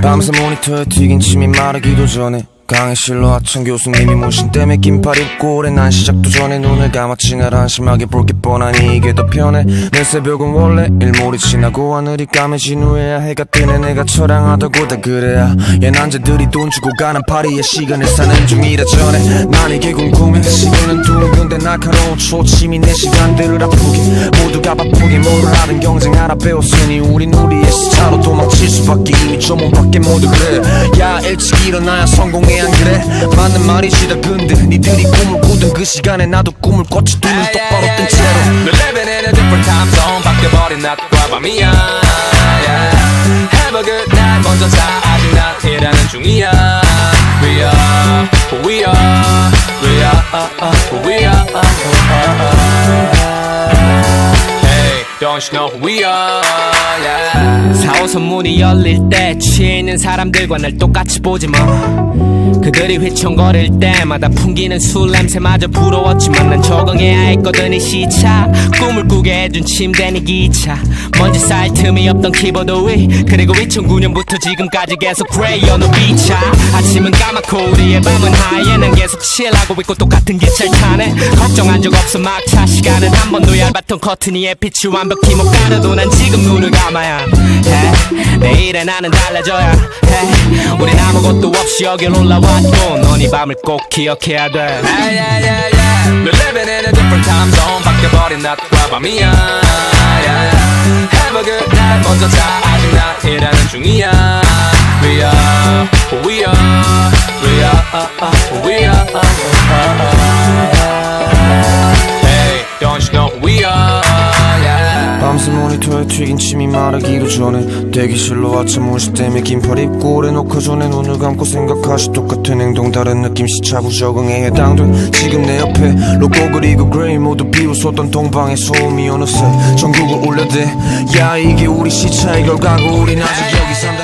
밤새 모니터에 튀긴 침이 마르기도 전에 강의실로 하천 교수님이 모신 때문에 긴팔 입고 오래 난 시작도 전에 눈을 감았지 날 한심하게 볼 게 뻔하니 이게 더 편해 내 새벽은 원래 일몰이 지나고 하늘이 까매진 후에야 해가 뜨네 내가 처량하다고 다 그래야 얘 남자들이 돈 주고 가는 파리의 시간을 사는 중이라 전에 난 이게 궁금해 시계는 둥근데 날카로운 초침이 내 시간들을 아프게 모두가 바쁘게 뭐를 하든 경쟁 알아배웠으니 우린 우리의 시차로 도망칠 수밖에 이미 저 몸 밖에 모두 그래 야 일찍 일어나야 성공해 안 그래 맞는 말이시다 근데 니들이 꿈을 꾸던 그 시간에 나도 꿈을 꿨지 두 눈 똑바로 뜬 채로 We're living in a different time zone 바뀌어버린 낮과 밤이야 Have a good night 먼저 자 아직 난 일하는 중이야 We are who we are We are who we are Hey don't you know who we are yeah. 4호선 문이 열릴 때 취해 있는 사람들과 날 똑같이 보지 뭐 그들이 휘청거릴 때마다 풍기는 술 냄새마저 부러웠지만 난 적응해야 했거든 이 시차 꿈을 꾸게 해준 침대니 기차 먼지 쌓일 틈이 없던 키보드 위 그리고 2009년부터 지금까지 계속 그레이 어느 비차 아침은 까맣고 우리의 밤은 하얘 난 계속 칠하고 있고 똑같은 기차를 타네 걱정한 적 없어 막차 시간은 한 번도 얇았던 커튼 위에 빛이 완벽히 못 가려도 난 지금 눈을 감아야 해 내일의 나는 달라져야 해 우린 아무것도 없이 여길 올라왔고 넌 이 밤을 꼭 기억해야 돼 yeah, yeah, yeah, yeah. We're living in a different time zone 바뀌어버린 낮과 밤이야 yeah. Have a good night 먼저 자 아직 난 일하는 중이야 We are who we are We are who we are Hey don't you know who we are yeah. 밤새 모니터에 튀긴 침이 마르기도 전에 대기실로 아침 온시 때문에 긴팔 입고 오래 녹화 전에 눈을 감고 생각하시 똑같은 행동 다른 느낌 시차부 적응에 해당돼 지금 내 옆에 로고 그리고 그레이 모두 비웃었던 동방의 소음이 어느새 전국을 울려대 야 이게 우리 시차의 결과고 우린 아직 여기 산다